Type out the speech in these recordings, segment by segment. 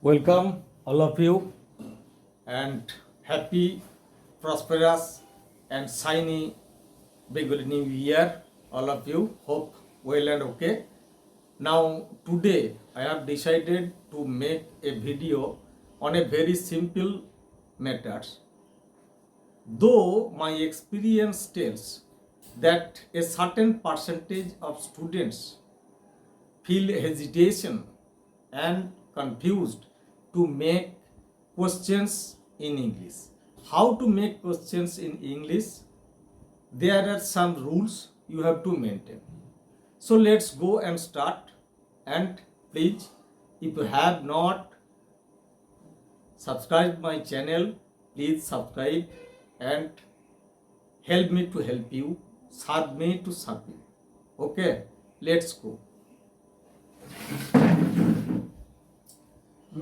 Welcome, all of you, and happy, prosperous, and shiny Bengali New Year, all of you. Hope well and okay. Now, today I have decided to make a video on a very simple matters. Though my experience tells that a certain percentage of students feel hesitation and confused to make questions in English. How to make questions in English? There are some rules you have to maintain. So let's go and start. And please, if you have not subscribed my channel, please subscribe and help me to help you, serve me to serve you. Okay, let's go.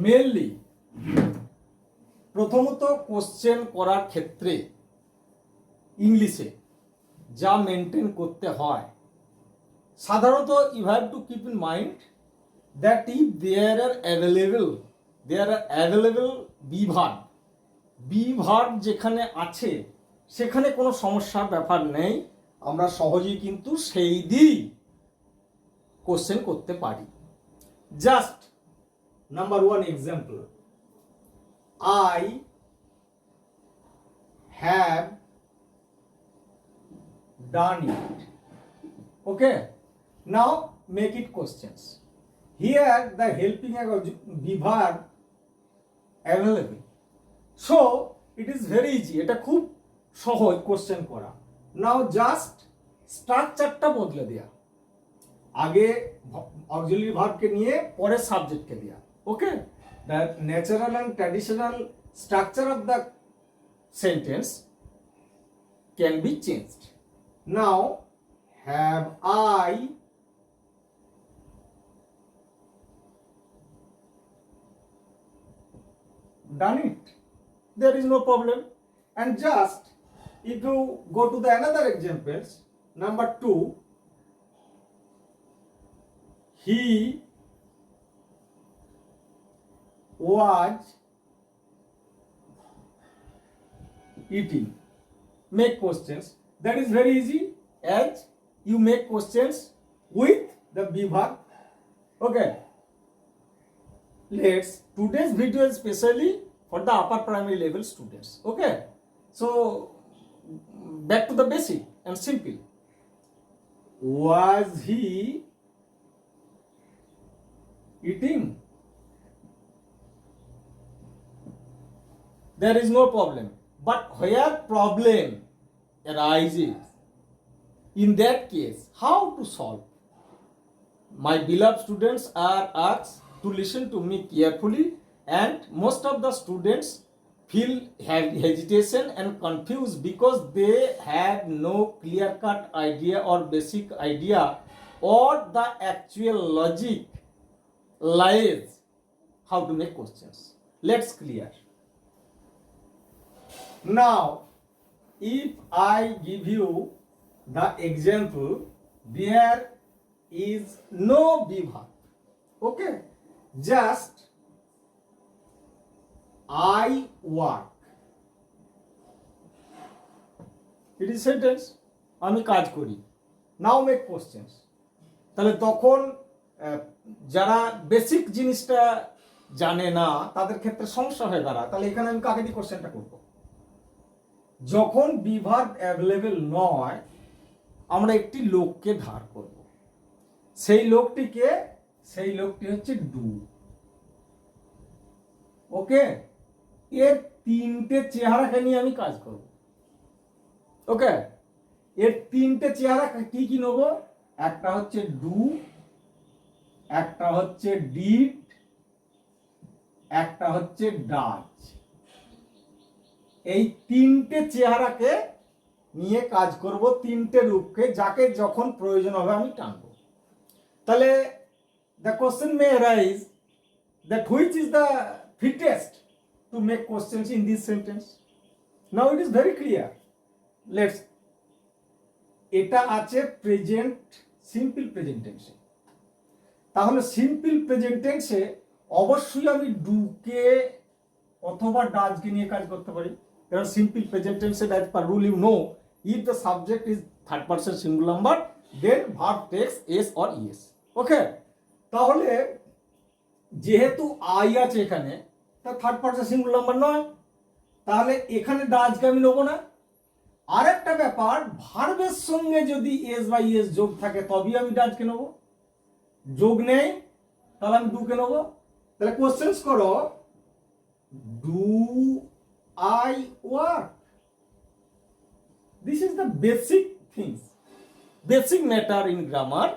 Mainly প্রথমত question করার ক্ষেত্রে ইংলিশে যা maintain করতে হয় সাধারণত you have to keep in mind that if there are available be verb যেখানে আছে সেখানে কোনো সমস্যার ব্যাপার নেই, আমরা সহজেই কিন্তু সেই দিয়েই কোশ্চেন করতে পারি। Just Number one example, I have done it. Okay, now make it questions. Here the helping verb available. So it is very easy. এটা খুব সহজ কোশ্চেন করা। Now just স্ট্রাকচারটা বদলে দেয়া, আগে অক্সিলারি ভার্বকে নিয়ে পরে সাবজেক্টকে দেয়া। Okay, the natural and traditional structure of the sentence can be changed. Now, have I done it? There is no problem. And just if you go to the another examples, number 2, he was eating. Make questions. That is very easy, as you make questions with the verb. Okay, let's today's video is specially for the upper primary level students. Okay, so back to the basic and simple. Was he eating? There is no problem. But where problem arises, in that case, how to solve? My beloved students are asked to listen to me carefully, and most of the students feel hesitation and confused because they have no clear-cut idea or basic idea or the actual logic lies how to make questions. Let's clear. Now, if I give you the example, there is no verb. Okay, just I work. It is sentence. আমি কাজ করি। Now make questions. তাহলে তখন যারা basic জিনিসটা জানে না তাদের ক্ষেত্রে সমস্যা হয়ে দাঁড়ায়। তাহলে এখানে আমি কাকে দিয়ে কোশ্চেনটা করব? যখন বিভার্ব অ্যাভেলেবেল নয়, আমরা একটি লোককে ধার করব। সেই লোকটি হচ্ছে ডু। ওকে, এর তিনটে চেহারাকে নিয়ে আমি কাজ করব। ওকে, এর তিনটে চেহারা কি কি নেব? একটা হচ্ছে ডু, একটা হচ্ছে ডিড, একটা হচ্ছে ডাজ। এই তিনটে চেহারাকে নিয়ে কাজ করব, তিনটে রূপকে, যাকে যখন প্রয়োজন হবে আমি টানবো। তাহলে the question may arise that which is the fittest to make questions in this sentence. Now it is very clear. Let's, এটা আছে প্রেজেন্ট সিম্পল প্রেজেন্ট টেন্সে। তাহলে সিম্পল প্রেজেন্ট টেন্সে অবশ্যই আমি ডুকে অথবা ডাজকে নিয়ে কাজ করতে পারি, কারণ সিম্পল প্রেজেন্ট টেন্সে as per rule you know if the subject is third person singular number then verb takes S or ES. Okay, তাহলে যেহেতু আই আছে এখানে, তা থার্ড পারসন সিঙ্গুলার নাম্বার নয়, তাহলে এখানে ডাজকে আমি নেবো না। আর একটা ব্যাপার, ভার্বের সঙ্গে যদি এস বা ইএস যোগ থাকে তবেই আমি ডাজকে নেবো, যোগ নেই তাহলে আমি ডুকে নেবো। তাহলে কোশ্চেন্স করো, do I work? This is the basic things, basic matter in grammar,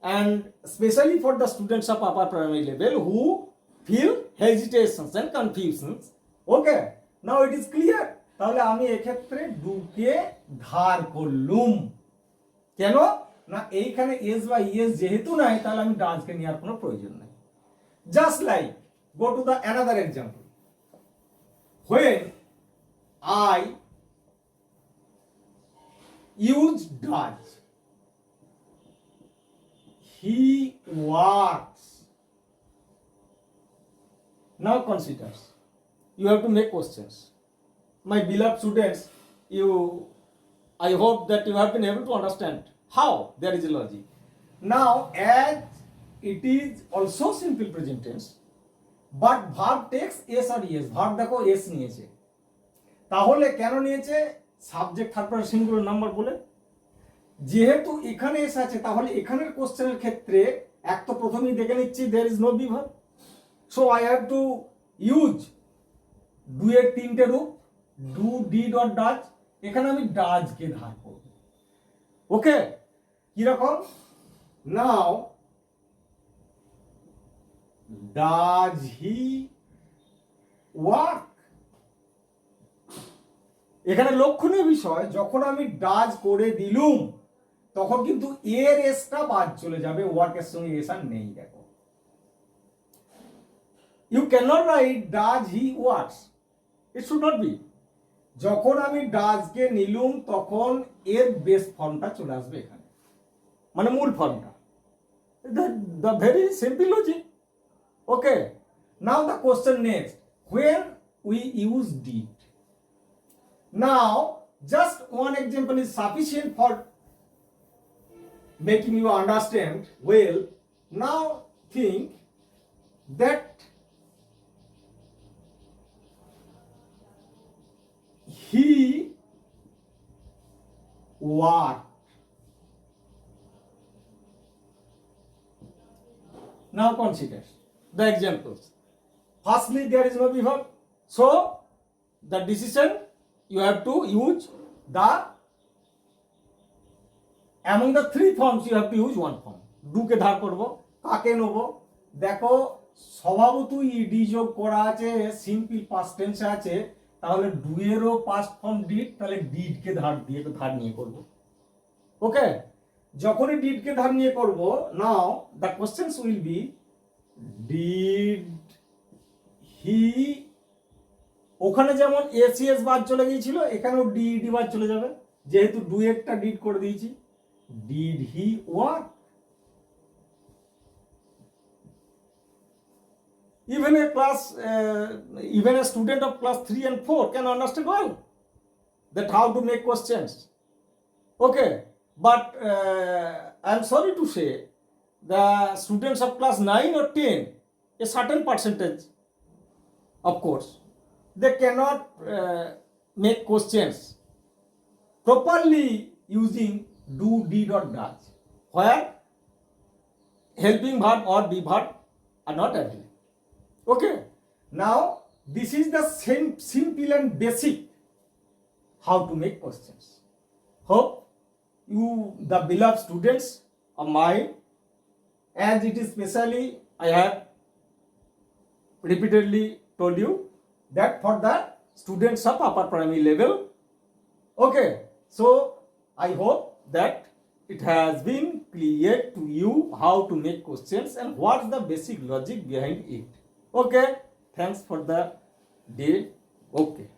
and especially for the students of upper primary level who feel hesitations and confusions. Okay, now it is clear. তাহলে আমি এক্ষেত্রে ডুকে ধার করলুম। কেন না, এইখানে S বা ES যেহেতু নাই, তাহলে আমি ডাজকে নেওয়ার কোনো প্রয়োজন নাই। Just like, go to the another example. when I use does, he works. Now consider, you have to make questions. My beloved students, I hope that you have been able to understand how there is a logic. Now, as it is also simple present tense, but verb takes s or es, verb দেখো s নিয়েছে, তাহলে কেন নিয়েছে? Subject third person singular number বলে। যেহেতু এখানে S আছে, তাহলে এখানের কোশ্চেনের ক্ষেত্রে এক তো প্রথমেই দেখে নিচ্ছি there is no be verb, so I have to use do এর তিনটে রূপ, ডু, ডিড অর ডাজ। এখানে আমি ডাজকে ধার করব। ওকে, কিরকম? নাও, ডাজ হি ওয়ার্ক? এখানে লক্ষণীয় বিষয়, যখন আমি ডাজ করে দিলুম তখন কিন্তু এর এসটা বাদ চলে যাবে, ওয়ার্কের সঙ্গে এস আর নেই। দেখো, you can not write does he works, it should not be. যখন আমি ডাজকে নিলুম তখন এর বেস ফর্মটা চলে আসবে এখানে, মানে মূল ফর্মটা। The very simple logic. Okay, now the question next, when we use did. Now, just one example is sufficient for making you understand well. Now think that he worked. Now consider the examples. Firstly, there is no verb, so the decision you have to use the, among the three forms you have to use one form. ডুকে ধার করব, কাকে নেব? দেখো, স্বভাবতই ED যোগ করা আছে, simple past টেন্সে আছে, তাহলে ডু এরও পাস্ট ফর্ম ডিড, তাহলে ডিডকে ধার নিয়ে করব। ওকে, যখনই ডিডকে ধার নিয়ে করব, now the questions will be did he, ওখানে যেমন এসিএস বাদ চলে গিয়েছিল, এখানেও ডিডি বাদ চলে যাবে, যেহেতু ডু একটা ডিড করে দিয়েছি। Did he work? even a student of class 3 and 4 can understand well that how to make questions. Okay, but I am sorry to say the students of class 9 or 10, a certain percentage, of course, they cannot make questions properly using do, did or does, where helping verb or be verb are not available. Okay, now this is the same simple and basic how to make questions. Hope you, the beloved students of mine, as it is specially I have repeatedly told you that for the students of upper primary level. Okay, so I hope that it has been clear to you how to make questions and what's the basic logic behind it. Okay, thanks for the day. Okay.